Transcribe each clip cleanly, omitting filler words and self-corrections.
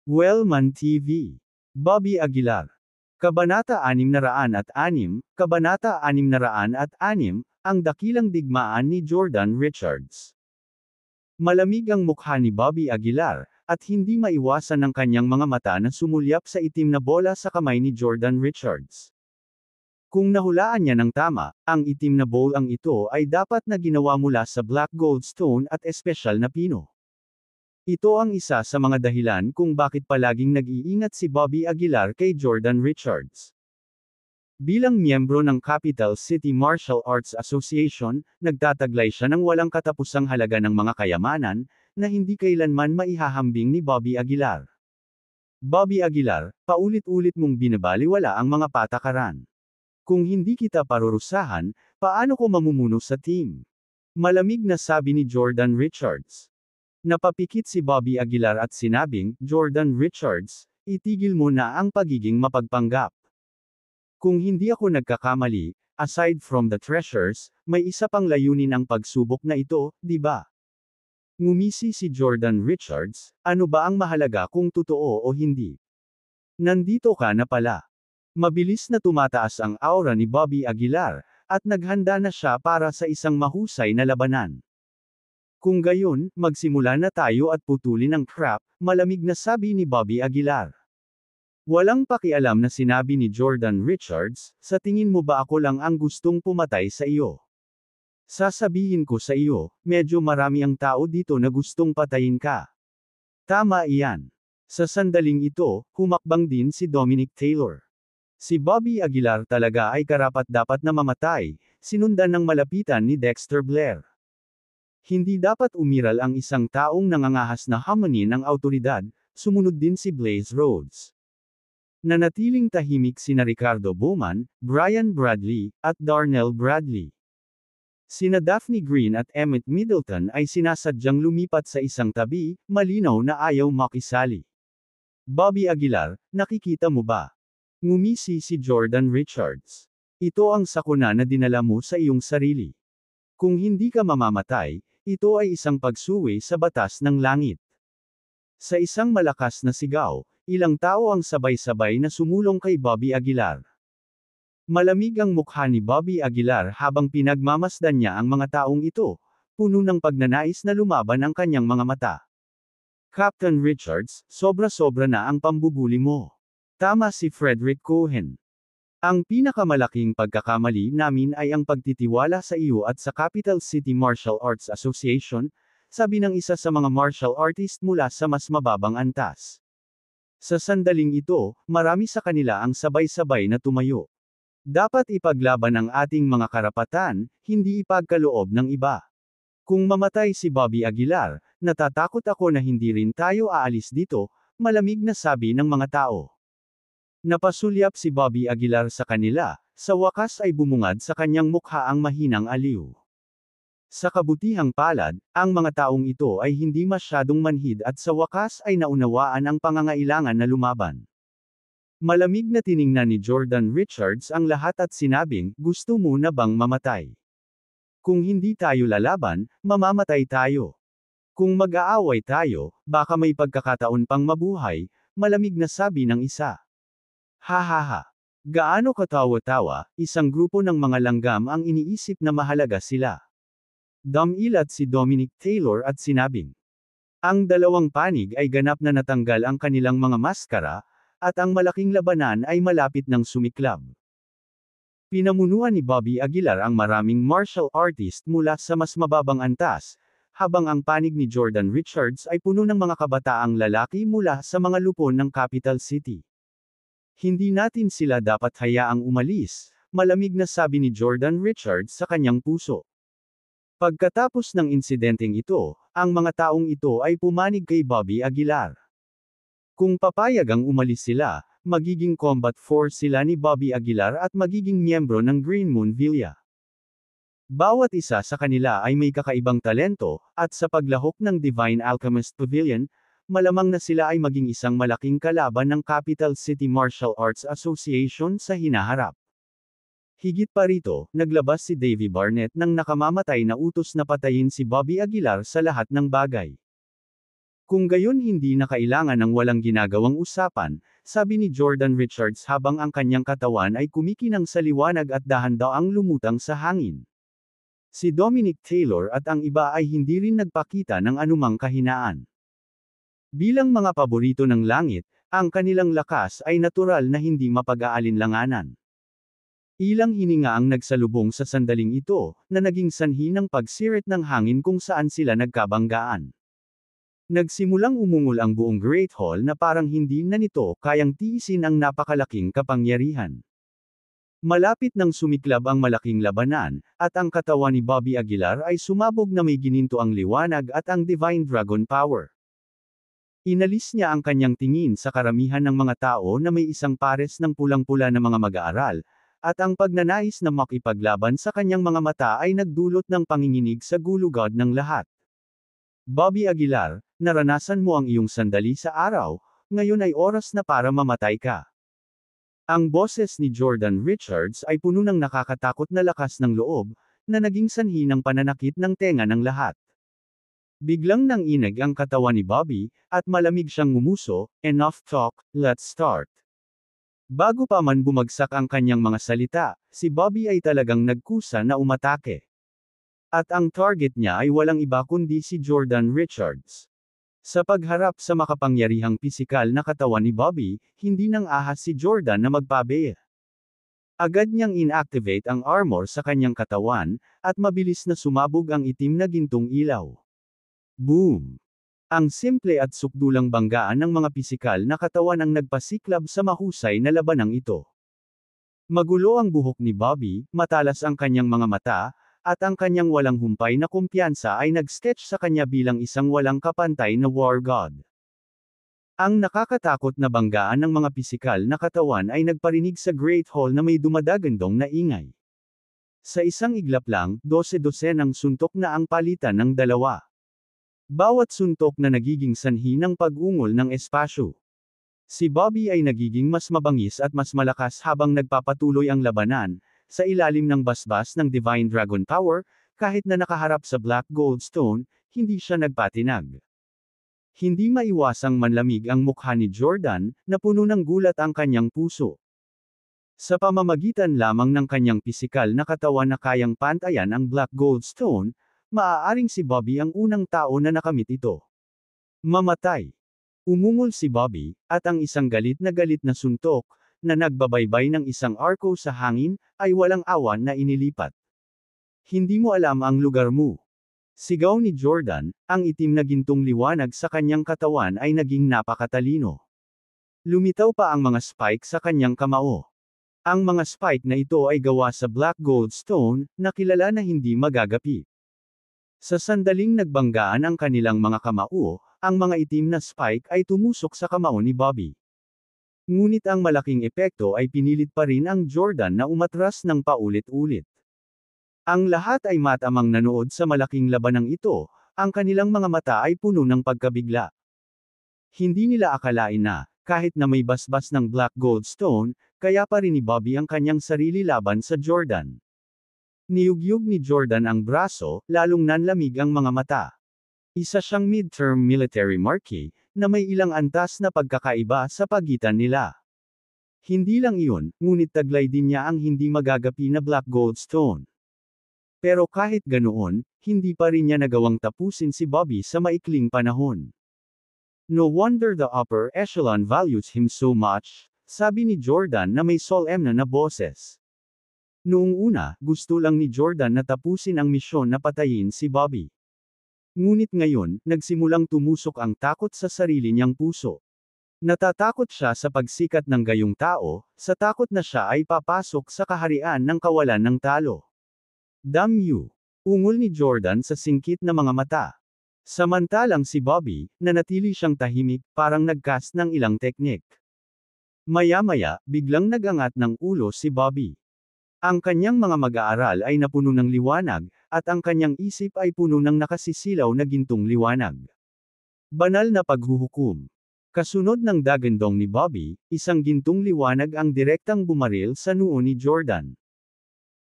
Wellman TV. Bobby Aguilar. Kabanata 606, Kabanata 606, ang dakilang digmaan ni Jordan Richards. Malamig ang mukha ni Bobby Aguilar, at hindi maiwasan ng kanyang mga mata na sumulyap sa itim na bola sa kamay ni Jordan Richards. Kung nahulaan niya ng tama, ang itim na bowl ang ito ay dapat na ginawa mula sa black goldstone at espesyal na pino. Ito ang isa sa mga dahilan kung bakit palaging nag-iingat si Bobby Aguilar kay Jordan Richards. Bilang miyembro ng Capital City Martial Arts Association, nagtataglay siya ng walang katapusang halaga ng mga kayamanan, na hindi kailanman maihahambing ni Bobby Aguilar. Bobby Aguilar, paulit-ulit mong binabaliwala ang mga patakaran. Kung hindi kita parurusahan, paano ko mamumuno sa team? Malamig na sabi ni Jordan Richards. Napapikit si Bobby Aguilar at sinabing, Jordan Richards, itigil mo na ang pagiging mapagpanggap. Kung hindi ako nagkakamali, aside from the treasures, may isa pang layunin ang pagsubok na ito, di ba? Ngumisi si Jordan Richards, ano ba ang mahalaga kung totoo o hindi? Nandito ka na pala. Mabilis na tumataas ang aura ni Bobby Aguilar, at naghanda na siya para sa isang mahusay na labanan. Kung gayon, magsimula na tayo at putulin ang crap, malamig na sabi ni Bobby Aguilar. Walang pakialam na sinabi ni Jordan Richards, sa tingin mo ba ako lang ang gustong pumatay sa iyo? Sasabihin ko sa iyo, medyo marami ang tao dito na gustong patayin ka. Tama iyan. Sa sandaling ito, humakbang din si Dominic Taylor. Si Bobby Aguilar talaga ay karapat-dapat na mamatay, sinundan ng malapitan ni Dexter Blair. Hindi dapat umiral ang isang taong nangangahas na hamunin ang autoridad, sumunod din si Blaze Rhodes. Nanatiling tahimik sina Ricardo Bowman, Brian Bradley, at Darnell Bradley. Sina Daphne Green at Emmett Middleton ay sinasadyang lumipat sa isang tabi, malinaw na ayaw makisali. Bobby Aguilar, nakikita mo ba? Ngumisi si Jordan Richards. Ito ang sakuna na dinala mo sa iyong sarili. Kung hindi ka mamamatay, ito ay isang pagsuwi sa batas ng langit. Sa isang malakas na sigaw, ilang tao ang sabay-sabay na sumulong kay Bobby Aguilar. Malamig ang mukha ni Bobby Aguilar habang pinagmamasdan niya ang mga taong ito, puno ng pagnanais na lumaban ang kanyang mga mata. Captain Richards, sobra-sobra na ang pambubuli mo. Tama si Frederick Cohen. Ang pinakamalaking pagkakamali namin ay ang pagtitiwala sa iyo at sa Capital City Martial Arts Association, sabi ng isa sa mga martial artist mula sa mas mababang antas. Sa sandaling ito, marami sa kanila ang sabay-sabay na tumayo. Dapat ipaglaban ang ating mga karapatan, hindi ipagkaloob ng iba. Kung mamatay si Bobby Aguilar, natatakot ako na hindi rin tayo aalis dito, malamig na sabi ng mga tao. Napasulyap si Bobby Aguilar sa kanila, sa wakas ay bumungad sa kanyang mukha ang mahinang aliw. Sa kabutihang palad, ang mga taong ito ay hindi masyadong manhid at sa wakas ay naunawaan ang pangangailangan na lumaban. Malamig na tiningnan ni Jordan Richards ang lahat at sinabing, gusto mo na bang mamatay? Kung hindi tayo lalaban, mamamatay tayo. Kung mag-aaway tayo, baka may pagkakataon pang mabuhay, malamig na sabi ng isa. Hahaha. Gaano katawa-tawa, isang grupo ng mga langgam ang iniisip na mahalaga sila. Dumilat si Dominic Taylor at sinabing. Ang dalawang panig ay ganap na natanggal ang kanilang mga maskara, at ang malaking labanan ay malapit ng sumiklab. Pinamunuan ni Bobby Aguilar ang maraming martial artist mula sa mas mababang antas, habang ang panig ni Jordan Richards ay puno ng mga kabataang lalaki mula sa mga lupon ng Capital City. Hindi natin sila dapat hayaang umalis, malamig na sabi ni Jordan Richards sa kanyang puso. Pagkatapos ng insidenteng ito, ang mga taong ito ay pumanig kay Bobby Aguilar. Kung papayag ang umalis sila, magiging combat force sila ni Bobby Aguilar at magiging miyembro ng Green Moon Villa. Bawat isa sa kanila ay may kakaibang talento, at sa paglahok ng Divine Alchemist Pavilion, malamang na sila ay maging isang malaking kalaban ng Capital City Martial Arts Association sa hinaharap. Higit pa rito, naglabas si Davey Barnett ng nakamamatay na utos na patayin si Bobby Aguilar sa lahat ng bagay. Kung gayon hindi na kailangan ng walang ginagawang usapan, sabi ni Jordan Richards habang ang kanyang katawan ay kumikinang sa liwanag at dahan-daang lumutang sa hangin. Si Dominic Taylor at ang iba ay hindi rin nagpakita ng anumang kahinaan. Bilang mga paborito ng langit, ang kanilang lakas ay natural na hindi mapag-aalinlanganan. Ilang hininga ang nagsalubong sa sandaling ito, na naging sanhi ng pagsirit ng hangin kung saan sila nagkabanggaan. Nagsimulang umungol ang buong Great Hall na parang hindi na nito kayang tiisin ang napakalaking kapangyarihan. Malapit nang sumiklab ang malaking labanan, at ang katawan ni Bobby Aguilar ay sumabog na may gininto ang liwanag at ang Divine Dragon Power. Inalis niya ang kanyang tingin sa karamihan ng mga tao na may isang pares ng pulang-pula na mga mag-aaral, at ang pagnanais na makipaglaban sa kanyang mga mata ay nagdulot ng panginginig sa gulugod ng lahat. Bobby Aguilar, naranasan mo ang iyong sandali sa araw, ngayon ay oras na para mamatay ka. Ang boses ni Jordan Richards ay puno ng nakakatakot na lakas ng loob, na naging sanhi ng pananakit ng tenga ng lahat. Biglang nanginig ang katawan ni Bobby, at malamig siyang ngumuso, "Enough talk, let's start." Bago pa man bumagsak ang kanyang mga salita, si Bobby ay talagang nagkusa na umatake. At ang target niya ay walang iba kundi si Jordan Richards. Sa pagharap sa makapangyarihang pisikal na katawan ni Bobby, hindi nang ahas si Jordan na magpabe. Agad niyang inactivate ang armor sa kanyang katawan, at mabilis na sumabog ang itim na gintong ilaw. Boom! Ang simple at sukdulang banggaan ng mga pisikal na katawan ang nagpasiklab sa mahusay na labanang ito. Magulo ang buhok ni Bobby, matalas ang kanyang mga mata, at ang kanyang walang humpay na kumpiyansa ay nag-sketch sa kanya bilang isang walang kapantay na war god. Ang nakakatakot na banggaan ng mga pisikal na katawan ay nagparinig sa Great Hall na may dumadagandong na ingay. Sa isang iglap lang, 12 ng suntok na ang palitan ng dalawa. Bawat suntok na nagiging sanhi ng pag-ungol ng espasyo. Si Bobby ay nagiging mas mabangis at mas malakas habang nagpapatuloy ang labanan, sa ilalim ng basbas ng Divine Dragon Power, kahit na nakaharap sa Black Gold Stone, hindi siya nagpatinag. Hindi maiwasang manlamig ang mukha ni Jordan, na puno ng gulat ang kanyang puso. Sa pamamagitan lamang ng kanyang pisikal na katawan na kayang pantayan ang Black Gold Stone, maaaring si Bobby ang unang tao na nakamit ito. Mamatay. Umungol si Bobby, at ang isang galit na suntok, na nagbabaybay ng isang arko sa hangin, ay walang awan na inilipat. Hindi mo alam ang lugar mo. Sigaw ni Jordan, ang itim na gintong liwanag sa kanyang katawan ay naging napakatalino. Lumitaw pa ang mga spike sa kanyang kamao. Ang mga spike na ito ay gawa sa Black Gold Stone, na kilala na hindi magagapi. Sa sandaling nagbanggaan ang kanilang mga kamao, ang mga itim na spike ay tumusok sa kamao ni Bobby. Ngunit ang malaking epekto ay pinilit pa rin ang Jordan na umatras ng paulit-ulit. Ang lahat ay matamang nanood sa malaking labanang ito, ang kanilang mga mata ay puno ng pagkabigla. Hindi nila akalain na, kahit na may basbas ng Black Gold Stone, kaya pa rin ni Bobby ang kanyang sarili laban sa Jordan. Niyugyug ni Jordan ang braso, lalong nanlamig ang mga mata. Isa siyang mid-term military marquee, na may ilang antas na pagkakaiba sa pagitan nila. Hindi lang iyon, ngunit taglay din niya ang hindi magagapi na Black Gold Stone. Pero kahit ganoon, hindi pa rin niya nagawang tapusin si Bobby sa maikling panahon. No wonder the upper echelon values him so much, sabi ni Jordan na may solemn na boses. Noong una, gusto lang ni Jordan na tapusin ang misyon na patayin si Bobby. Ngunit ngayon, nagsimulang tumusok ang takot sa sarili niyang puso. Natatakot siya sa pagsikat ng gayong tao, sa takot na siya ay papasok sa kaharian ng kawalan ng talo. Damn you! Ungol ni Jordan sa singkit na mga mata. Samantalang si Bobby, nanatili siyang tahimik, parang nagcast ng ilang teknik. Maya-maya, biglang nagangat ng ulo si Bobby. Ang kanyang mga mag-aaral ay napuno ng liwanag, at ang kanyang isip ay puno ng nakasisilaw na gintong liwanag. Banal na paghuhukom. Kasunod ng dagandong ni Bobby, isang gintong liwanag ang direktang bumaril sa noo ni Jordan.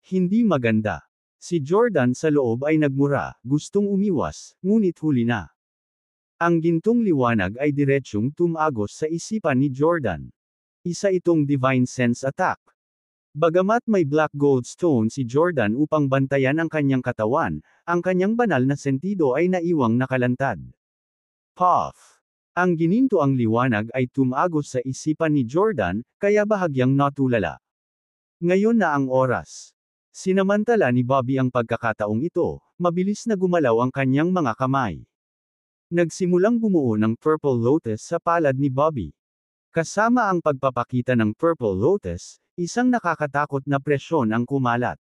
Hindi maganda. Si Jordan sa loob ay nagmura, gustong umiwas, ngunit huli na. Ang gintong liwanag ay diretsyong tumagos sa isipan ni Jordan. Isa itong divine sense attack. Bagamat may black gold stone si Jordan upang bantayan ang kanyang katawan, ang kanyang banal na sentido ay naiwang nakalantad. Puff! Ang ginintoang liwanag ay tumagos sa isipan ni Jordan, kaya bahagyang natulala. Ngayon na ang oras. Sinamantala ni Bobby ang pagkakataong ito, mabilis na gumalaw ang kanyang mga kamay. Nagsimulang bumuo ng Purple Lotus sa palad ni Bobby. Kasama ang pagpapakita ng Purple Lotus, isang nakakatakot na presyon ang kumalat.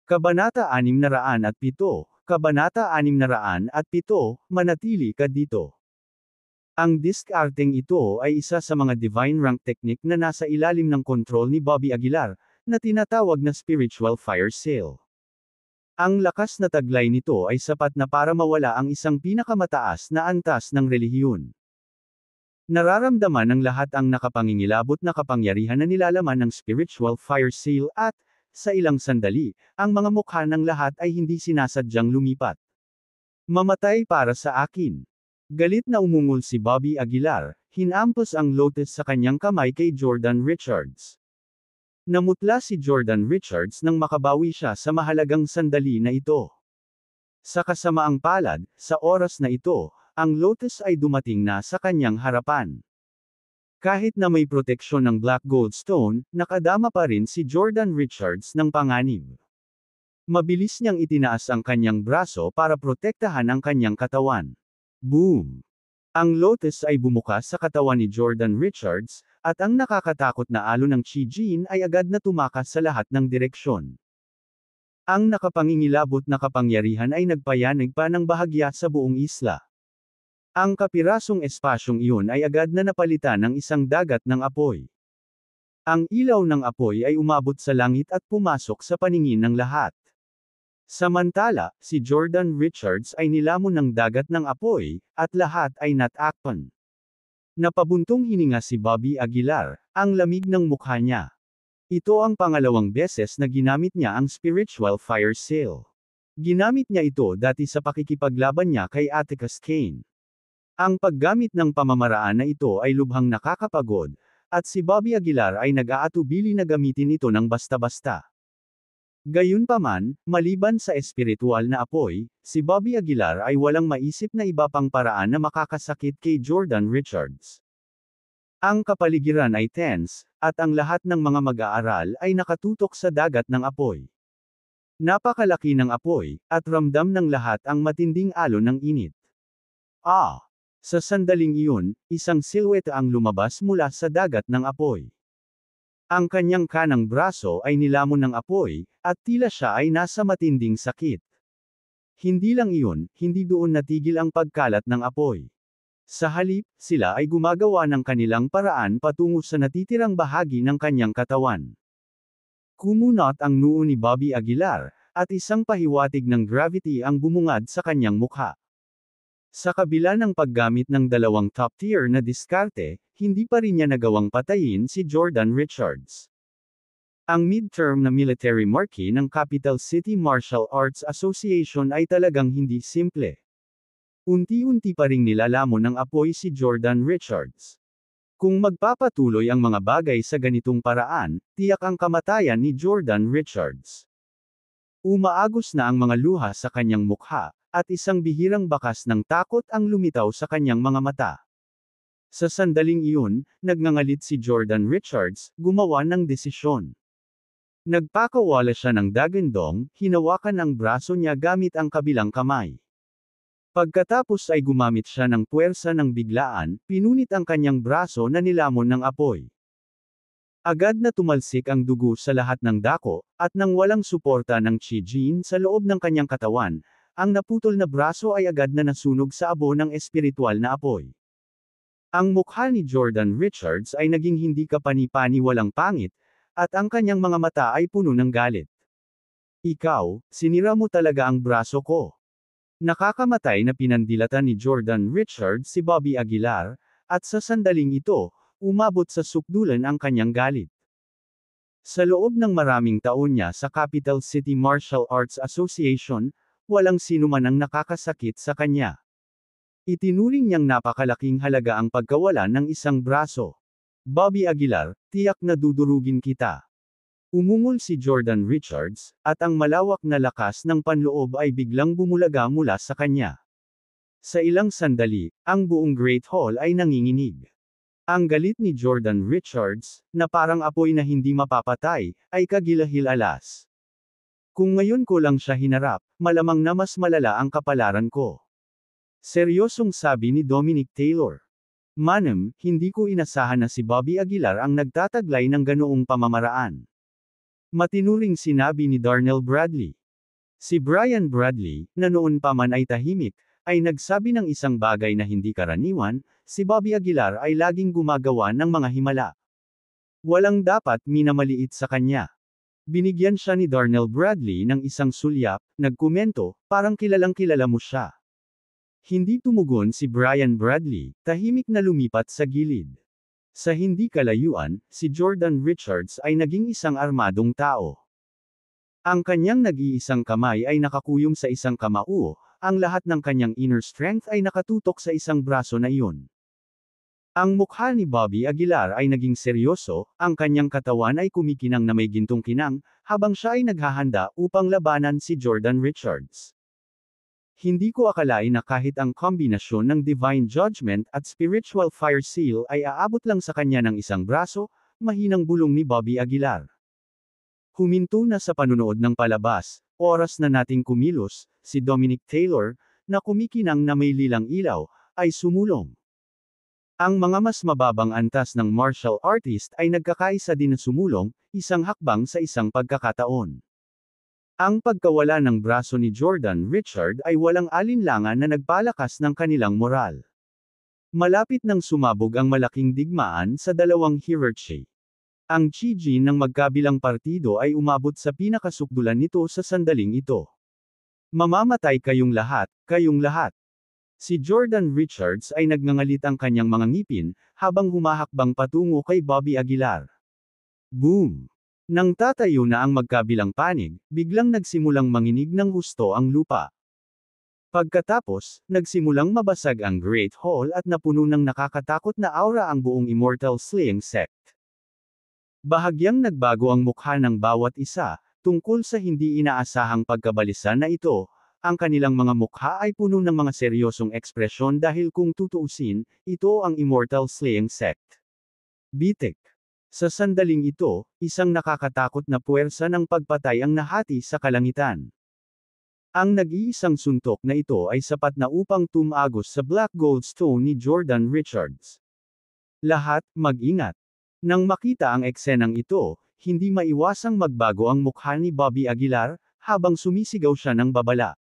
Kabanata 607, Kabanata 607, Manatili ka dito. Ang diskarteng ito ay isa sa mga divine rank technique na nasa ilalim ng kontrol ni Bobby Aguilar, na tinatawag na spiritual fire sale. Ang lakas na taglay nito ay sapat na para mawala ang isang pinakamataas na antas ng relihiyon. Nararamdaman ng lahat ang nakapangingilabot na kapangyarihan na nilalaman ng spiritual fire seal at, sa ilang sandali, ang mga mukha ng lahat ay hindi sinasadyang lumipat. Mamatay para sa akin. Galit na umungol si Bobby Aguilar, hinampos ang lotus sa kanyang kamay kay Jordan Richards. Namutla si Jordan Richards nang makabawi siya sa mahalagang sandali na ito. Sa kasamaang palad, sa oras na ito, ang lotus ay dumating na sa kanyang harapan. Kahit na may proteksyon ng Black Gold Stone, nakadama pa rin si Jordan Richards ng panganib. Mabilis niyang itinaas ang kanyang braso para protektahan ang kanyang katawan. Boom! Ang lotus ay bumukas sa katawan ni Jordan Richards, at ang nakakatakot na alon ng Chi Jin ay agad na tumakas sa lahat ng direksyon. Ang nakapangingilabot na kapangyarihan ay nagpayanig pa ng bahagya sa buong isla. Ang kapirasong espasyong iyon ay agad na napalitan ng isang dagat ng apoy. Ang ilaw ng apoy ay umabot sa langit at pumasok sa paningin ng lahat. Samantala, si Jordan Richards ay nilamon ng dagat ng apoy, at lahat ay natakpan. Napabuntong hininga si Bobby Aguilar, ang lamig ng mukha niya. Ito ang pangalawang beses na ginamit niya ang spiritual fire seal. Ginamit niya ito dati sa pakikipaglaban niya kay Atticus Kane. Ang paggamit ng pamamaraan na ito ay lubhang nakakapagod, at si Bobby Aguilar ay nag-aatubili na gamitin ito ng basta-basta. Gayunpaman, maliban sa espiritual na apoy, si Bobby Aguilar ay walang maisip na iba pang paraan na makakasakit kay Jordan Richards. Ang kapaligiran ay tense, at ang lahat ng mga mag-aaral ay nakatutok sa dagat ng apoy. Napakalaki ng apoy, at ramdam ng lahat ang matinding alon ng init. Sa sandaling iyon, isang silhouette ang lumabas mula sa dagat ng apoy. Ang kanyang kanang braso ay nilamon ng apoy, at tila siya ay nasa matinding sakit. Hindi lang iyon, hindi doon natigil ang pagkalat ng apoy. Sa halip, sila ay gumagawa ng kanilang paraan patungo sa natitirang bahagi ng kanyang katawan. Kumunot ang noo ni Bobby Aguilar, at isang pahiwatig ng gravity ang bumungad sa kanyang mukha. Sa kabila ng paggamit ng dalawang top-tier na diskarte, hindi pa rin niya nagawang patayin si Jordan Richards. Ang midterm na military marquee ng Capital City Martial Arts Association ay talagang hindi simple. Unti-unti pa ring nilalamon ng apoy si Jordan Richards. Kung magpapatuloy ang mga bagay sa ganitong paraan, tiyak ang kamatayan ni Jordan Richards. Umaagos na ang mga luha sa kanyang mukha, at isang bihirang bakas ng takot ang lumitaw sa kanyang mga mata. Sa sandaling iyon, nagngangalit si Jordan Richards, gumawa ng desisyon. Nagpakawala siya ng dagandong, hinawakan ang braso niya gamit ang kabilang kamay. Pagkatapos ay gumamit siya ng puwersa ng biglaan, pinunit ang kanyang braso na nilamon ng apoy. Agad na tumalsik ang dugo sa lahat ng dako, at nang walang suporta ng Chi Jin sa loob ng kanyang katawan, ang naputol na braso ay agad na nasunog sa abo ng espiritual na apoy. Ang mukha ni Jordan Richards ay naging hindi kapani-pani walang pangit, at ang kanyang mga mata ay puno ng galit. Ikaw, sinira mo talaga ang braso ko. Nakakamatay na pinandilatan ni Jordan Richards si Bobby Aguilar, at sa sandaling ito, umabot sa sukdulan ang kanyang galit. Sa loob ng maraming taon niya sa Capital City Martial Arts Association, walang sino man ang nakakasakit sa kanya. Itinuring niyang napakalaking halaga ang pagkawala ng isang braso. Bobby Aguilar, tiyak na dudurugin kita. Umungol si Jordan Richards, at ang malawak na lakas ng panloob ay biglang bumulaga mula sa kanya. Sa ilang sandali, ang buong Great Hall ay nanginginig. Ang galit ni Jordan Richards, na parang apoy na hindi mapapatay, ay kagilahil-alas. Kung ngayon ko lang siya hinarap, malamang na mas malala ang kapalaran ko. Seryosong sabi ni Dominic Taylor. Manam, hindi ko inasahan na si Bobby Aguilar ang nagtataglay ng ganoong pamamaraan. Matinuring sinabi ni Darnell Bradley. Si Brian Bradley, na noon pa man ay tahimik, ay nagsabi ng isang bagay na hindi karaniwan, si Bobby Aguilar ay laging gumagawa ng mga himala. Walang dapat minamaliit sa kanya. Binigyan siya ni Darnell Bradley ng isang sulyap, nagkomento, parang kilalang kilala mo siya. Hindi tumugon si Brian Bradley, tahimik na lumipat sa gilid. Sa hindi kalayuan, si Jordan Richards ay naging isang armadong tao. Ang kanyang nag-iisang kamay ay nakakuyong sa isang kamao, ang lahat ng kanyang inner strength ay nakatutok sa isang braso na iyon. Ang mukha ni Bobby Aguilar ay naging seryoso, ang kanyang katawan ay kumikinang na may gintong kinang, habang siya ay naghahanda upang labanan si Jordan Richards. Hindi ko akalain na kahit ang kombinasyon ng Divine Judgment at Spiritual Fire Seal ay aabot lang sa kanya ng isang braso, mahinang bulong ni Bobby Aguilar. Huminto na sa panunood ng palabas, oras na nating kumilos, si Dominic Taylor, na kumikinang na may lilang ilaw, ay sumulong. Ang mga mas mababang antas ng martial artist ay nagkakaisa din na sumulong, isang hakbang sa isang pagkakataon. Ang pagkawala ng braso ni Jordan Richard ay walang alinlangan na nagpalakas ng kanilang moral. Malapit nang sumabog ang malaking digmaan sa dalawang hierarchy. Ang chiji ng magkabilang partido ay umabot sa pinakasukdulan nito sa sandaling ito. Mamamatay kayong lahat, kayong lahat. Si Jordan Richards ay nagngangalit ang kanyang mga ngipin, habang humahakbang patungo kay Bobby Aguilar. Boom! Nang tatayo na ang magkabilang panig, biglang nagsimulang manginig ng husto ang lupa. Pagkatapos, nagsimulang mabasag ang Great Hall at napuno ng nakakatakot na aura ang buong Immortal Slaying Sect. Bahagyang nagbago ang mukha ng bawat isa, tungkol sa hindi inaasahang pagkabalisa na ito, ang kanilang mga mukha ay puno ng mga seryosong ekspresyon dahil kung tutuusin, ito ang Immortal Slaying Sect. Bitik. Sa sandaling ito, isang nakakatakot na puwersa ng pagpatay ang nahati sa kalangitan. Ang nag-iisang suntok na ito ay sapat na upang tumagos sa Black Gold Stone ni Jordan Richards. Lahat, mag-ingat. Nang makita ang eksenang ito, hindi maiwasang magbago ang mukha ni Bobby Aguilar, habang sumisigaw siya ng babala.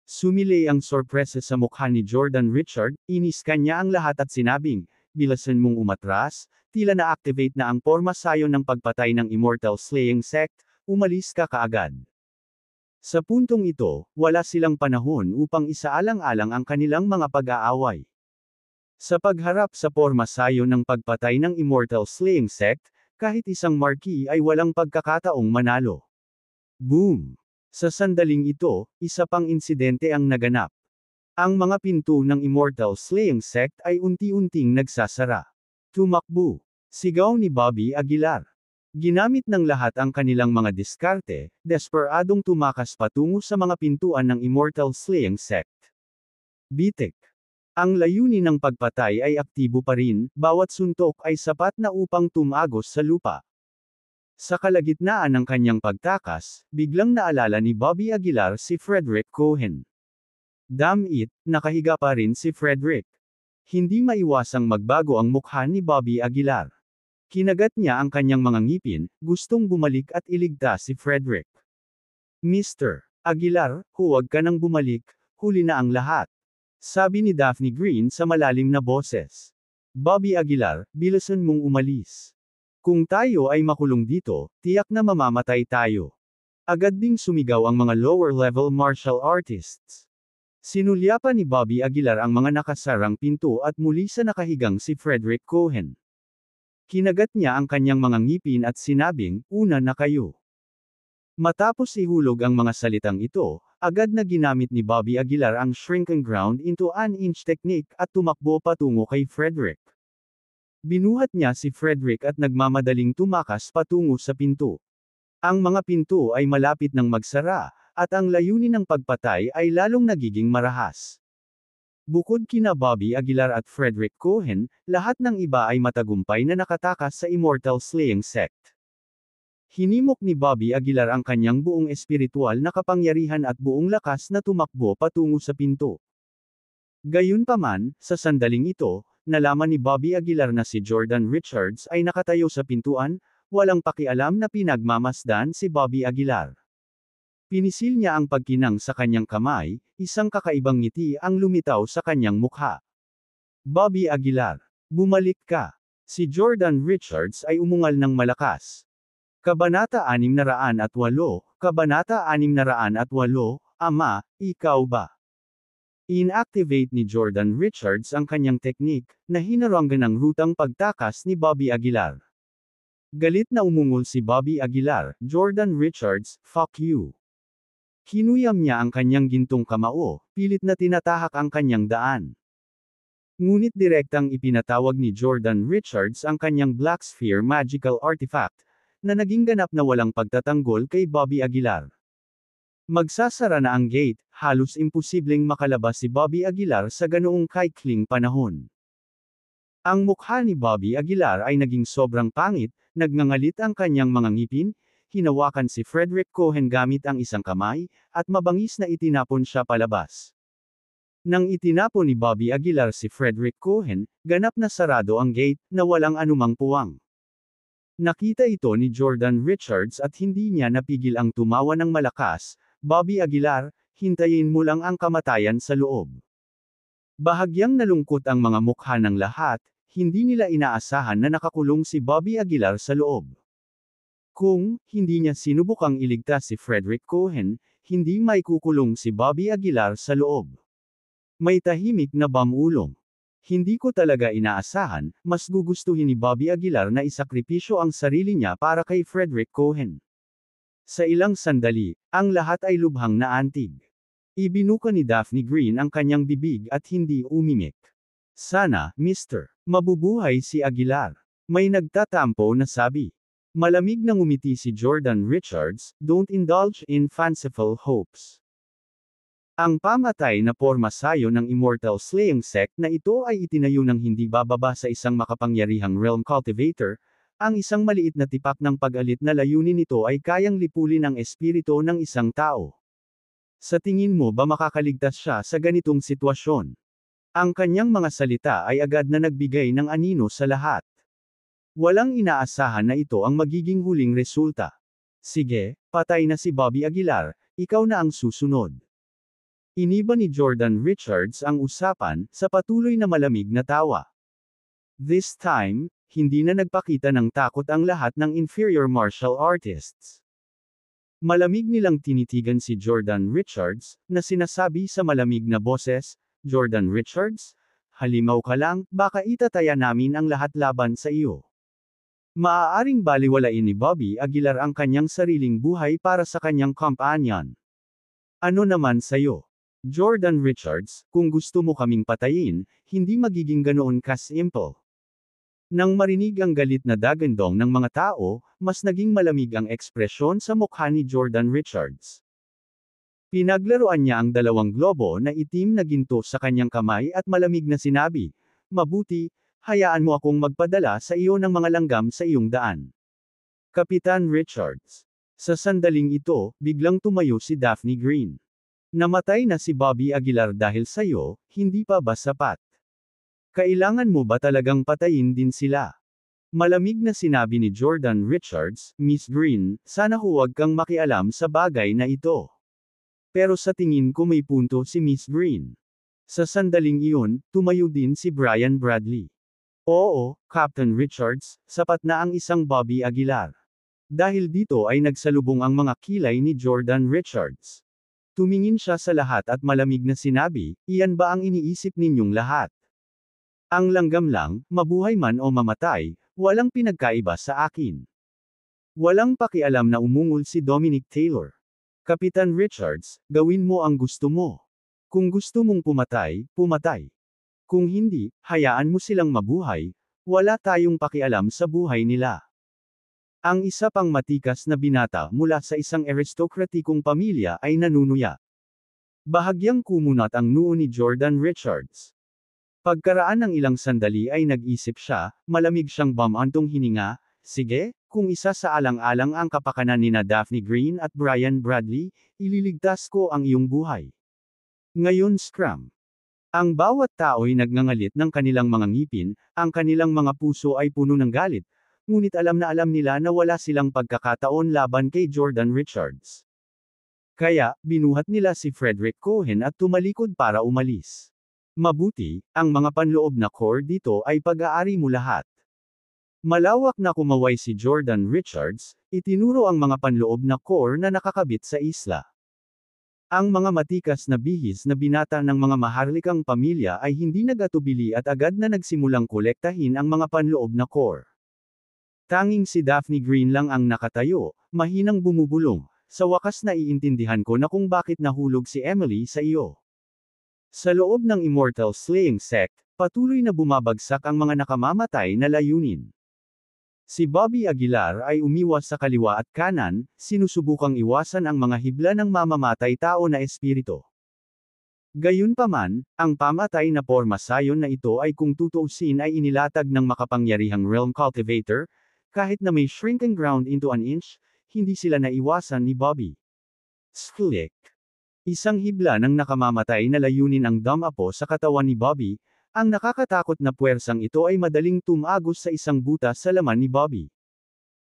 Sumilay ang sorpresa sa mukha ni Jordan Richard, inis kanya ang lahat at sinabing, bilasan mong umatras, tila na-activate na ang porma sayo ng pagpatay ng Immortal Slaying Sect, umalis ka kaagad. Sa puntong ito, wala silang panahon upang isaalang-alang ang kanilang mga pag-aaway. Sa pagharap sa porma sayo ng pagpatay ng Immortal Slaying Sect, kahit isang marquee ay walang pagkakataong manalo. Boom! Sa sandaling ito, isa pang insidente ang naganap. Ang mga pinto ng Immortal Slaying Sect ay unti-unting nagsasara. Tumakbo. Sigaw ni Bobby Aguilar. Ginamit ng lahat ang kanilang mga diskarte, desperadong tumakas patungo sa mga pintuan ng Immortal Slaying Sect. Bitik. Ang layunin ng pagpatay ay aktibo pa rin, bawat suntok ay sapat na upang tumagos sa lupa. Sa kalagitnaan ng kanyang pagtakas, biglang naalala ni Bobby Aguilar si Frederick Cohen. Damn it, nakahiga pa rin si Frederick. Hindi maiwasang magbago ang mukha ni Bobby Aguilar. Kinagat niya ang kanyang mga ngipin, gustong bumalik at iligtas si Frederick. Mr. Aguilar, huwag ka nang bumalik, huli na ang lahat. Sabi ni Daphne Green sa malalim na boses. Bobby Aguilar, bilasan mong umalis. Kung tayo ay makulong dito, tiyak na mamamatay tayo. Agad ding sumigaw ang mga lower-level martial artists. Sinulyapan ni Bobby Aguilar ang mga nakasarang pinto at muli sa nakahigang si Frederick Cohen. Kinagat niya ang kanyang mga ngipin at sinabing, una na kayo. Matapos ihulog ang mga salitang ito, agad na ginamit ni Bobby Aguilar ang shrink and ground into an inch technique at tumakbo patungo kay Frederick. Binuhat niya si Frederick at nagmamadaling tumakas patungo sa pinto. Ang mga pinto ay malapit ng magsara, at ang layunin ng pagpatay ay lalong nagiging marahas. Bukod kina Bobby Aguilar at Frederick Cohen, lahat ng iba ay matagumpay na nakatakas sa Immortal Slaying Sect. Hinimok ni Bobby Aguilar ang kanyang buong espiritual na kapangyarihan at buong lakas na tumakbo patungo sa pinto. Gayunpaman, sa sandaling ito, nalaman ni Bobby Aguilar na si Jordan Richards ay nakatayo sa pintuan, walang pakialam na pinagmamasdan si Bobby Aguilar. Pinisil niya ang pagkinang sa kanyang kamay, isang kakaibang ngiti ang lumitaw sa kanyang mukha. Bobby Aguilar, bumalik ka. Si Jordan Richards ay umungal ng malakas. Kabanata 608, Kabanata 608, Ama, ikaw ba? Inactivate ni Jordan Richards ang kanyang teknik, na hinaranggan ng rutang pagtakas ni Bobby Aguilar. Galit na umungol si Bobby Aguilar, Jordan Richards, fuck you. Kinuyam niya ang kanyang gintong kamao, pilit na tinatahak ang kanyang daan. Ngunit direktang ipinatawag ni Jordan Richards ang kanyang Black Sphere Magical Artifact, na naging ganap na walang pagtatanggol kay Bobby Aguilar. Magsasara na ang gate, halos imposibleng makalabas si Bobby Aguilar sa ganoong kaikling panahon. Ang mukha ni Bobby Aguilar ay naging sobrang pangit, nagngangalit ang kanyang mga ngipin, hinawakan si Frederick Cohen gamit ang isang kamay, at mabangis na itinapon siya palabas. Nang itinapon ni Bobby Aguilar si Frederick Cohen, ganap na sarado ang gate, na walang anumang puwang. Nakita ito ni Jordan Richards at hindi niya napigil ang tumawa ng malakas. Bobby Aguilar, hintayin mo lang ang kamatayan sa loob. Bahagyang nalungkot ang mga mukha ng lahat, hindi nila inaasahan na nakakulong si Bobby Aguilar sa loob. Kung hindi niya sinubukang iligtas si Frederick Cohen, hindi maikukulong si Bobby Aguilar sa loob. May tahimik na bamulong. Hindi ko talaga inaasahan, mas gugustuhin ni Bobby Aguilar na isakripisyo ang sarili niya para kay Frederick Cohen. Sa ilang sandali, ang lahat ay lubhang naantig. Ibinuka ni Daphne Green ang kanyang bibig at hindi umimik. Sana, Mr. Mabubuhay si Aguilar. May nagtatampo na sabi. Malamig na ngumiti si Jordan Richards, don't indulge in fanciful hopes. Ang pamatay na pormasayo ng Immortal Slaying Sect na ito ay itinayo ng hindi bababa sa isang makapangyarihang realm cultivator, ang isang maliit na tipak ng pag-alit na layunin nito ay kayang lipulin ang espiritu ng isang tao. Sa tingin mo ba makakaligtas siya sa ganitong sitwasyon? Ang kanyang mga salita ay agad na nagbigay ng anino sa lahat. Walang inaasahan na ito ang magiging huling resulta. Sige, patay na si Bobby Aguilar, ikaw na ang susunod. Iniba ni Jordan Richards ang usapan, sa patuloy na malamig na tawa. This time, hindi na nagpakita ng takot ang lahat ng inferior martial artists. Malamig nilang tinitigan si Jordan Richards, na sinasabi sa malamig na boses, Jordan Richards, halimaw ka lang, baka itataya namin ang lahat laban sa iyo. Maaaring baliwalain ni Bobby Aguilar ang kanyang sariling buhay para sa kanyang companion. Ano naman sayo? Jordan Richards, kung gusto mo kaming patayin, hindi magiging ganoon ka-simple. Nang marinig ang galit na dagandong ng mga tao, mas naging malamig ang ekspresyon sa mukha ni Jordan Richards. Pinaglaruan niya ang dalawang globo na itim na ginto sa kanyang kamay at malamig na sinabi, mabuti, hayaan mo akong magpadala sa iyo ng mga langgam sa iyong daan. Kapitan Richards. Sa sandaling ito, biglang tumayo si Daphne Green. Namatay na si Bobby Aguilar dahil sa iyo, hindi pa ba sapat? Kailangan mo ba talagang patayin din sila? Malamig na sinabi ni Jordan Richards, Miss Green, sana huwag kang makialam sa bagay na ito. Pero sa tingin ko may punto si Miss Green. Sa sandaling iyon, tumayo din si Brian Bradley. Oo, Captain Richards, sapat na ang isang Bobby Aguilar. Dahil dito ay nagsalubong ang mga kilay ni Jordan Richards. Tumingin siya sa lahat at malamig na sinabi, iyan ba ang iniisip ninyong lahat? Ang langgam lang, mabuhay man o mamatay, walang pinagkaiba sa akin. Walang pakialam na umungol si Dominic Taylor. Kapitan Richards, gawin mo ang gusto mo. Kung gusto mong pumatay, pumatay. Kung hindi, hayaan mo silang mabuhay, wala tayong pakialam sa buhay nila. Ang isa pang matikas na binata mula sa isang aristokratikong pamilya ay nanunuya. Bahagyang kumunat ang noo ni Jordan Richards. Pagkaraan ng ilang sandali ay nag-isip siya, malamig siyang bumantong hininga, sige, kung isa sa alang-alang ang kapakanan nina Daphne Green at Brian Bradley, ililigtas ko ang iyong buhay. Ngayon Scrum. Ang bawat tao'y nagngangalit ng kanilang mga ngipin, ang kanilang mga puso ay puno ng galit, ngunit alam na alam nila na wala silang pagkakataon laban kay Jordan Richards. Kaya, binuhat nila si Frederick Cohen at tumalikod para umalis. Mabuti, ang mga panloob na core dito ay pag-aari mo lahat. Malawak na kumaway si Jordan Richards, itinuro ang mga panloob na core na nakakabit sa isla. Ang mga matikas na bihis na binata ng mga maharlikang pamilya ay hindi nagatubili at agad na nagsimulang kolektahin ang mga panloob na core. Tanging si Daphne Green lang ang nakatayo, mahinang bumubulong, sa wakas naiintindihan ko na kung bakit nahulog si Emily sa iyo. Sa loob ng Immortal Slaying Sect, patuloy na bumabagsak ang mga nakamamatay na layunin. Si Bobby Aguilar ay umiwas sa kaliwa at kanan, sinusubukang iwasan ang mga hibla ng mamamatay tao na espiritu. Gayunpaman, ang pamatay na porma sayon na ito ay kung tutuusin ay inilatag ng makapangyarihang realm cultivator, kahit na may shrinking ground into an inch, hindi sila naiwasan ni Bobby. Sklik. Isang hibla ng nakamamatay na layunin ang damapo sa katawan ni Bobby. Ang nakakatakot na puwersang ito ay madaling tumagos sa isang butas sa laman ni Bobby.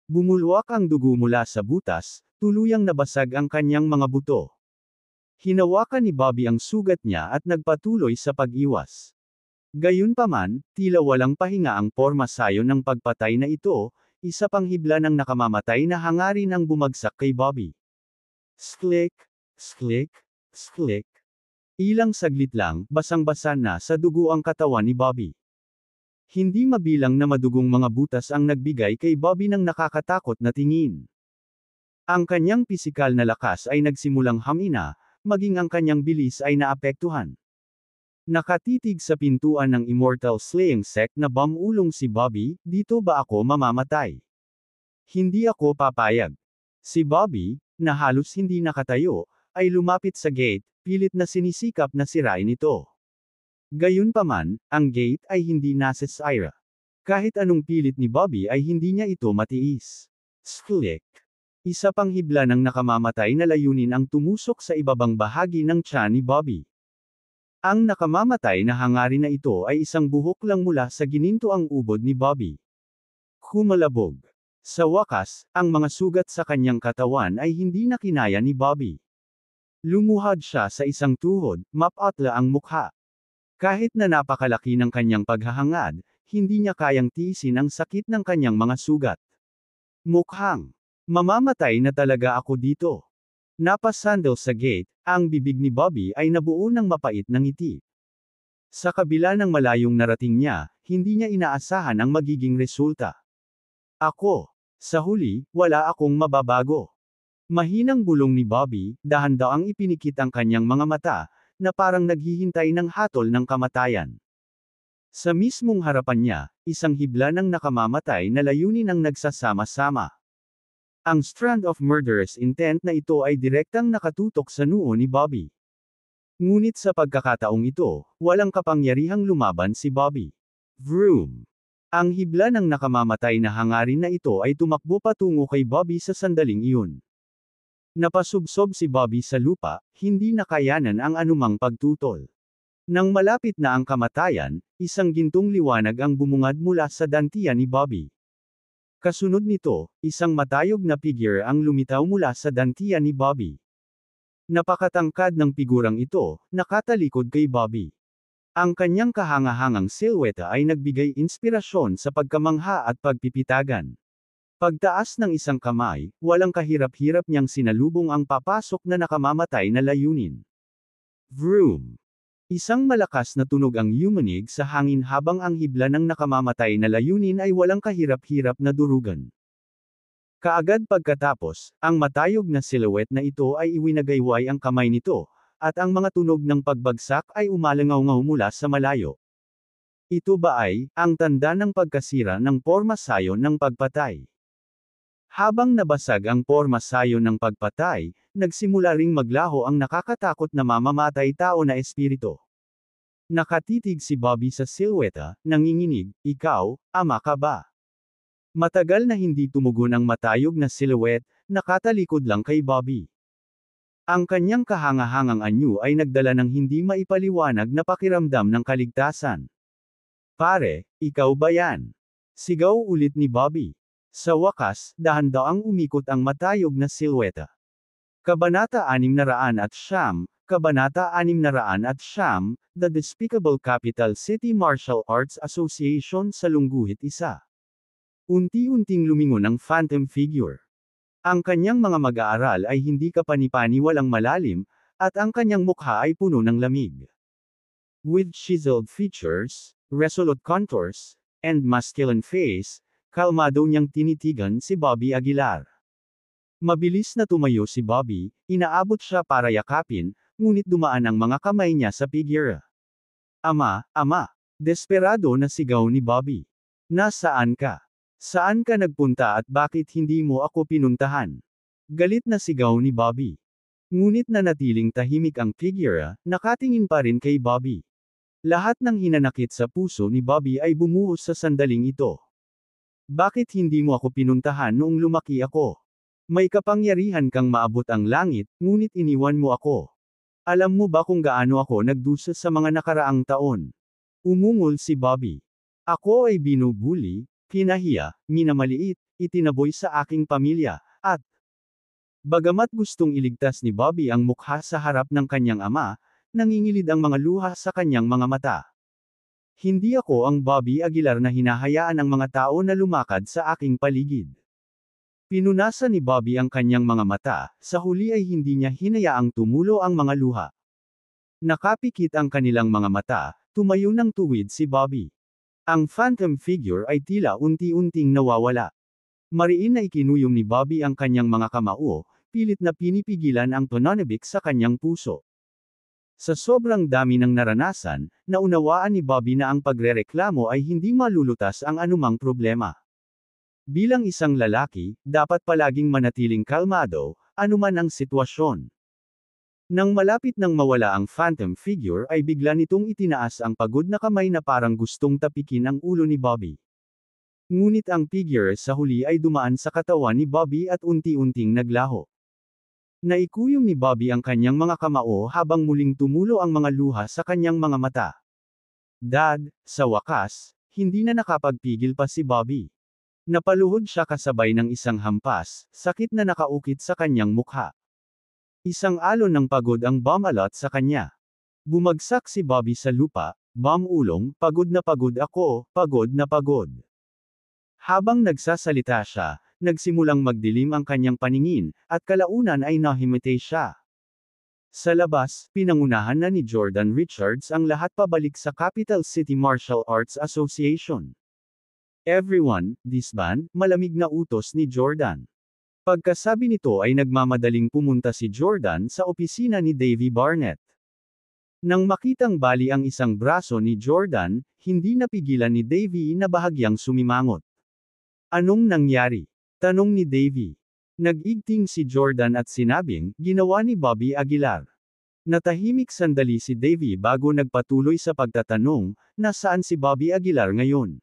Bumulwak ang dugo mula sa butas, tuluyang nabasag ang kanyang mga buto. Hinawakan ni Bobby ang sugat niya at nagpatuloy sa pag-iwas. Gayunpaman, tila walang pahinga ang porma sayon ng pagpatay na ito, isa pang hibla ng nakamamatay na hangarin ang bumagsak kay Bobby. Sklik, sklik, sklik. Ilang saglit lang, basang-basa na sa dugo ang katawan ni Bobby. Hindi mabilang na madugong mga butas ang nagbigay kay Bobby ng nakakatakot na tingin. Ang kanyang pisikal na lakas ay nagsimulang hamina, maging ang kanyang bilis ay naapektuhan. Nakatitig sa pintuan ng Immortal Slaying Sect na bumulong si Bobby, dito ba ako mamamatay? Hindi ako papayag. Si Bobby, na halos hindi nakatayo, ay lumapit sa gate, pilit na sinisikap na sirain ito. Gayunpaman, ang gate ay hindi nasisira. Kahit anong pilit ni Bobby ay hindi niya ito matiis. Sklik. Isa pang hibla ng nakamamatay na layunin ang tumusok sa ibabang bahagi ng tiyan ni Bobby. Ang nakamamatay na hangarin na ito ay isang buhok lang mula sa gininto ang ubod ni Bobby. Kumalabog. Sa wakas, ang mga sugat sa kanyang katawan ay hindi na kinaya ni Bobby. Lumuhad siya sa isang tuhod, mapatla ang mukha. Kahit na napakalaki ng kanyang paghahangad, hindi niya kayang tiisin ang sakit ng kanyang mga sugat. Mukhang, mamamatay na talaga ako dito. Napasandal sa gate, ang bibig ni Bobby ay nabuo ng mapait na ngiti. Sa kabila ng malayong narating niya, hindi niya inaasahan ang magiging resulta. Ako, sa huli, wala akong mababago. Mahinang bulong ni Bobby, dahan-daang ipinikit ang kanyang mga mata, na parang naghihintay ng hatol ng kamatayan. Sa mismong harapan niya, isang hibla ng nakamamatay na layunin ang nagsasama-sama. Ang strand of murderous intent na ito ay direktang nakatutok sa noo ni Bobby. Ngunit sa pagkakataong ito, walang kapangyarihang lumaban si Bobby. Vroom! Ang hibla ng nakamamatay na hangarin na ito ay tumakbo patungo kay Bobby sa sandaling iyon. Napasubsob si Bobby sa lupa, hindi nakayanan ang anumang pagtutol. Nang malapit na ang kamatayan, isang gintong liwanag ang bumungad mula sa dantian ni Bobby. Kasunod nito, isang matayog na figure ang lumitaw mula sa dantian ni Bobby. Napakatangkad ng figurang ito, nakatalikod kay Bobby. Ang kanyang kahangahangang silhweta ay nagbigay inspirasyon sa pagkamangha at pagpipitagan. Pagtaas ng isang kamay, walang kahirap-hirap niyang sinalubong ang papasok na nakamamatay na layunin. Vroom! Isang malakas na tunog ang yumanig sa hangin habang ang hibla ng nakamamatay na layunin ay walang kahirap-hirap na durugan. Kaagad pagkatapos, ang matayog na silhouette na ito ay iwinagayway ang kamay nito, at ang mga tunog ng pagbagsak ay umalangaw-ngaw mula sa malayo. Ito ba ay, ang tanda ng pagkasira ng porma sayon ng pagpatay? Habang nabasag ang porma sayon ng pagpatay, nagsimula ring maglaho ang nakakatakot na mamamatay tao na espiritu. Nakatitig si Bobby sa silhouette, nanginginig, "Ikaw, ama ka ba?" Matagal na hindi tumugon ang matayog na silhouette, nakatalikod lang kay Bobby. Ang kanyang kahangahangang anyo ay nagdala ng hindi maipaliwanag na pakiramdam ng kaligtasan. "Pare, ikaw ba yan?" Sigaw ulit ni Bobby. Sa wakas, dahan-daang umikot ang matayog na silhouette. Kabanata 609, Kabanata 609, The Despicable Capital City Martial Arts Association sa Lungguhit 1. Unti-unting lumingon ang phantom figure. Ang kanyang mga mag-aaral ay hindi kapani-paniwalang malalim, at ang kanyang mukha ay puno ng lamig. With chiseled features, resolute contours, and masculine face, kalmado niyang tinitigan si Bobby Aguilar. Mabilis na tumayo si Bobby, inaabot siya para yakapin, ngunit dumaan ang mga kamay niya sa figure. "Ama, ama!" Desperado na sigaw ni Bobby. "Nasaan ka? Saan ka nagpunta at bakit hindi mo ako pinuntahan?" Galit na sigaw ni Bobby. Ngunit nanatiling tahimik ang figure, nakatingin pa rin kay Bobby. Lahat ng hinanakit sa puso ni Bobby ay bumuhos sa sandaling ito. "Bakit hindi mo ako pinuntahan noong lumaki ako? May kapangyarihan kang maabot ang langit, ngunit iniwan mo ako. Alam mo ba kung gaano ako nagdusa sa mga nakaraang taon?" Umungol si Bobby. "Ako ay binubuli, pinahiya, minamaliit, itinaboy sa aking pamilya, at..." Bagamat gustong iligtas ni Bobby ang mukha sa harap ng kanyang ama, nangingilid ang mga luha sa kanyang mga mata. "Hindi ako ang Bobby Aguilar na hinahayaan ng mga tao na lumakad sa aking paligid." Pinunasan ni Bobby ang kanyang mga mata, sa huli ay hindi niya hinayaang tumulo ang mga luha. Nakapikit ang kanilang mga mata, tumayo ng tuwid si Bobby. Ang phantom figure ay tila unti-unting nawawala. Mariin na ikinuyom ni Bobby ang kanyang mga kamao, pilit na pinipigilan ang pananabik sa kanyang puso. Sa sobrang dami ng naranasan, naunawaan ni Bobby na ang pagrereklamo ay hindi malulutas ang anumang problema. Bilang isang lalaki, dapat palaging manatiling kalmado, anuman ang sitwasyon. Nang malapit nang mawala ang phantom figure ay bigla nitong itinaas ang pagod na kamay na parang gustong tapikin ang ulo ni Bobby. Ngunit ang figure sa huli ay dumaan sa katawan ni Bobby at unti-unting naglaho. Naikuyom ni Bobby ang kanyang mga kamao habang muling tumulo ang mga luha sa kanyang mga mata. Dad, sa wakas, hindi na nakapagpigil pa si Bobby. Napaluhod siya kasabay ng isang hampas, sakit na nakaukit sa kanyang mukha. Isang alon ng pagod ang bumalot sa kanya. Bumagsak si Bobby sa lupa, "Ulong, pagod na pagod ako, pagod na pagod." Habang nagsasalita siya, nagsimulang magdilim ang kanyang paningin, at kalaunan ay nahimatay siya. Sa labas, pinangunahan na ni Jordan Richards ang lahat pabalik sa Capital City Martial Arts Association. "Everyone, disband," malamig na utos ni Jordan. Pagkasabi nito ay nagmamadaling pumunta si Jordan sa opisina ni Davy Barnett. Nang makitang bali ang isang braso ni Jordan, hindi napigilan ni Davy na bahagyang sumimangot. "Anong nangyari?" tanong ni Davy. Nag-igting si Jordan at sinabing, "Ginawa ni Bobby Aguilar." Natahimik sandali si Davy bago nagpatuloy sa pagtatanong, "Nasaan si Bobby Aguilar ngayon?"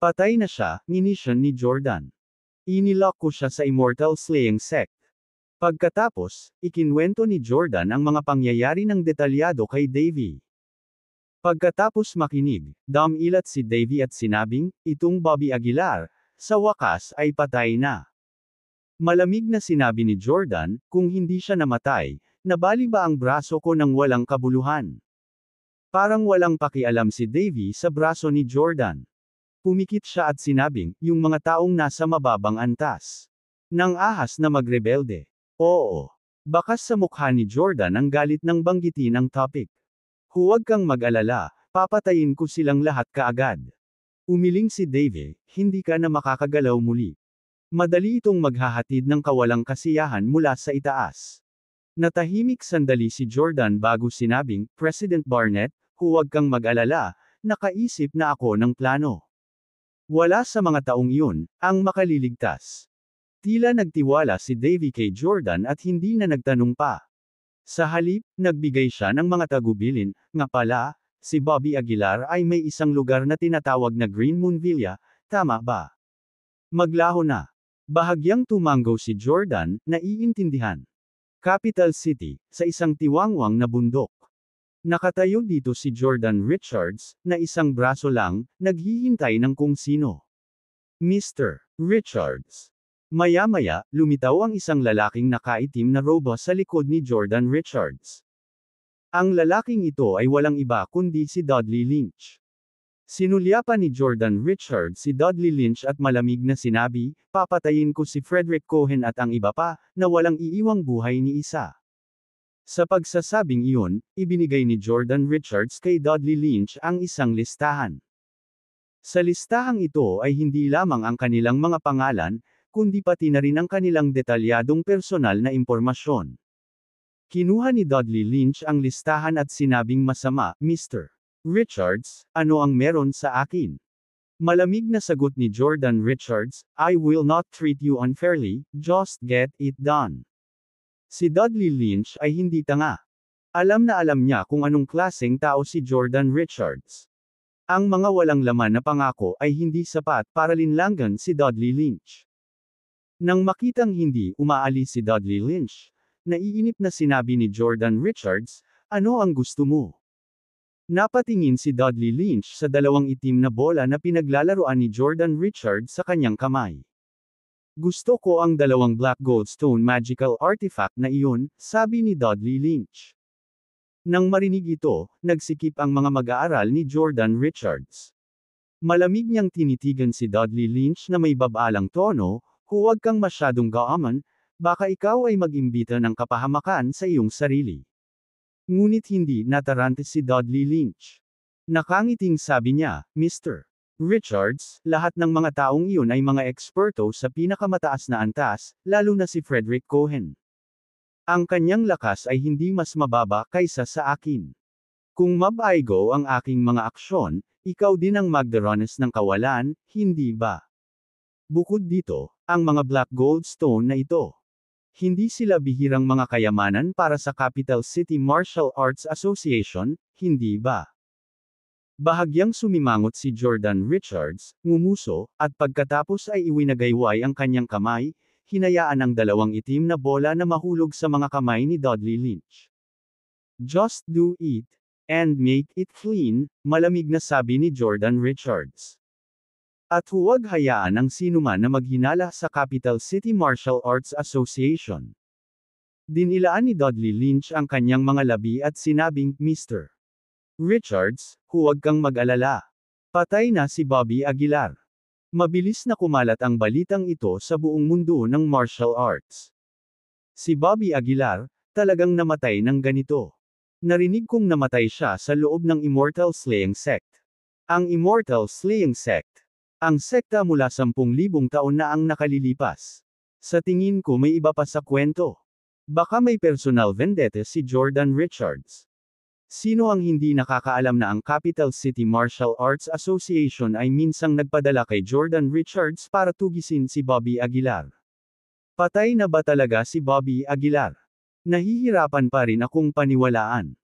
"Patay na siya," nginisyon ni Jordan. "Inilock ko siya sa Immortal Slaying Sect." Pagkatapos, ikinwento ni Jordan ang mga pangyayari ng detalyado kay Davy. Pagkatapos makinig, dumilat si Davy at sinabing, "Itong Bobby Aguilar, sa wakas ay patay na." Malamig na sinabi ni Jordan, "Kung hindi siya namatay, nabali ba ang braso ko nang walang kabuluhan?" Parang walang pakialam si Davy sa braso ni Jordan. Pumikit siya at sinabing, "Yung mga taong nasa mababang antas nang ahas na magrebelde." "Oo." Bakas sa mukha ni Jordan ang galit nang banggitin ang topic. "Huwag kang mag-alala, papatayin ko silang lahat kaagad." Umiling si Davy, "Hindi ka na makakagalaw muli. Madali itong maghahatid ng kawalang kasiyahan mula sa itaas. Natahimik sandali si Jordan bago sinabing, President Barnett, huwag kang mag-alala, nakaisip na ako ng plano. Wala sa mga taong iyon, ang makaliligtas. Tila nagtiwala si Davy kay Jordan at hindi na nagtanong pa. Sa halip, nagbigay siya ng mga tagubilin, nga pala, si Bobby Aguilar ay may isang lugar na tinatawag na Green Moon Villa, tama ba? Maglaho na. Bahagyang tumanggo si Jordan, naiintindihan. Capital City, sa isang tiwangwang na bundok. Nakatayo dito si Jordan Richards, na isang braso lang, naghihintay ng kung sino. Mr. Richards. Maya-maya, lumitaw ang isang lalaking nakaitim na robe sa likod ni Jordan Richards. Ang lalaking ito ay walang iba kundi si Dudley Lynch. Sinulyapan ni Jordan Richards si Dudley Lynch at malamig na sinabi, papatayin ko si Frederick Cohen at ang iba pa, na walang iiwang buhay ni isa. Sa pagsasabing iyon, ibinigay ni Jordan Richards kay Dudley Lynch ang isang listahan. Sa listahang ito ay hindi lamang ang kanilang mga pangalan, kundi pati na rin ang kanilang detalyadong personal na impormasyon. Kinuha ni Dudley Lynch ang listahan at sinabing masama, Mr. Richards, ano ang meron sa akin? Malamig na sagot ni Jordan Richards, I will not treat you unfairly, just get it done. Si Dudley Lynch ay hindi tanga. Alam na alam niya kung anong klaseng tao si Jordan Richards. Ang mga walang laman na pangako ay hindi sapat para linlangan si Dudley Lynch. Nang makitang hindi umaalis si Dudley Lynch, naiinip na sinabi ni Jordan Richards, ano ang gusto mo? Napatingin si Dudley Lynch sa dalawang itim na bola na pinaglalaroan ni Jordan Richards sa kanyang kamay. Gusto ko ang dalawang Black Goldstone magical artifact na iyon, sabi ni Dudley Lynch. Nang marinig ito, nagsikip ang mga mag-aaral ni Jordan Richards. Malamig niyang tinitigan si Dudley Lynch na may babalang tono, huwag kang masyadong gaaman, baka ikaw ay mag-imbita ng kapahamakan sa iyong sarili. Ngunit hindi natarante si Dudley Lynch. Nakangiting sabi niya, Mr. Richards, lahat ng mga taong iyon ay mga eksperto sa pinakamataas na antas, lalo na si Frederick Cohen. Ang kanyang lakas ay hindi mas mababa kaysa sa akin. Kung mabaigo ang aking mga aksyon, ikaw din ang magdaranas ng kawalan, hindi ba? Bukod dito, ang mga Black Goldstone na ito. Hindi sila bihirang mga kayamanan para sa Capital City Martial Arts Association, hindi ba? Bahagyang sumimangot si Jordan Richards, ngumuso, at pagkatapos ay iwinagayway ang kanyang kamay, hinayaan ang dalawang itim na bola na mahulog sa mga kamay ni Dudley Lynch. Just do it, and make it clean, malamig na sabi ni Jordan Richards. At huwag hayaan ang sinuman na maghinala sa Capital City Martial Arts Association. Dinilaan ni Dudley Lynch ang kanyang mga labi at sinabing, Mr. Richards, huwag kang mag-alala. Patay na si Bobby Aguilar. Mabilis na kumalat ang balitang ito sa buong mundo ng martial arts. Si Bobby Aguilar, talagang namatay ng ganito. Narinig kong namatay siya sa loob ng Immortal Slaying Sect. Ang Immortal Slaying Sect. Ang sekta mula 10,000 taon na ang nakalilipas. Sa tingin ko may iba pa sa kwento. Baka may personal vendetta si Jordan Richards. Sino ang hindi nakakaalam na ang Capital City Martial Arts Association ay minsang nagpadala kay Jordan Richards para tugisin si Bobby Aguilar? Patay na ba talaga si Bobby Aguilar? Nahihirapan pa rin akong paniwalaan.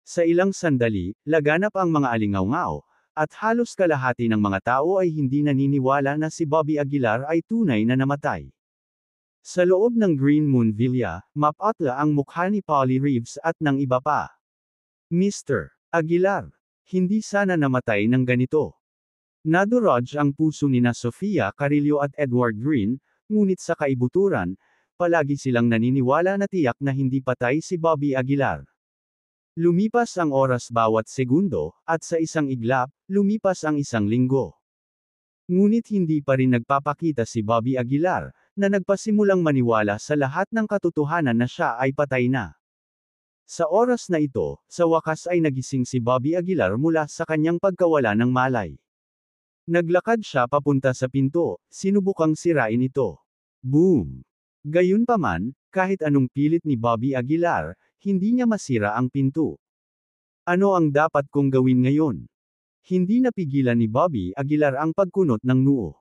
Sa ilang sandali, laganap ang mga alingaw-ngao, at halos kalahati ng mga tao ay hindi naniniwala na si Bobby Aguilar ay tunay na namatay. Sa loob ng Green Moon Villa, mapatla ang mukha ni Polly Reeves at ng iba pa. Mr. Aguilar, hindi sana namatay ng ganito. Nadurog ang puso ni na Sofia Carrillo at Edward Green, ngunit sa kaibuturan, palagi silang naniniwala na tiyak na hindi patay si Bobby Aguilar. Lumipas ang oras bawat segundo, at sa isang iglap, lumipas ang isang linggo. Ngunit hindi pa rin nagpapakita si Bobby Aguilar, na nagpasimulang maniwala sa lahat ng katotohanan na siya ay patay na. Sa oras na ito, sa wakas ay nagising si Bobby Aguilar mula sa kanyang pagkawala ng malay. Naglakad siya papunta sa pinto, sinubukang sirain ito. Boom! Gayunpaman, kahit anong pilit ni Bobby Aguilar, hindi niya masira ang pinto. Ano ang dapat kong gawin ngayon? Hindi napigilan ni Bobby Aguilar ang pagkunot ng noo.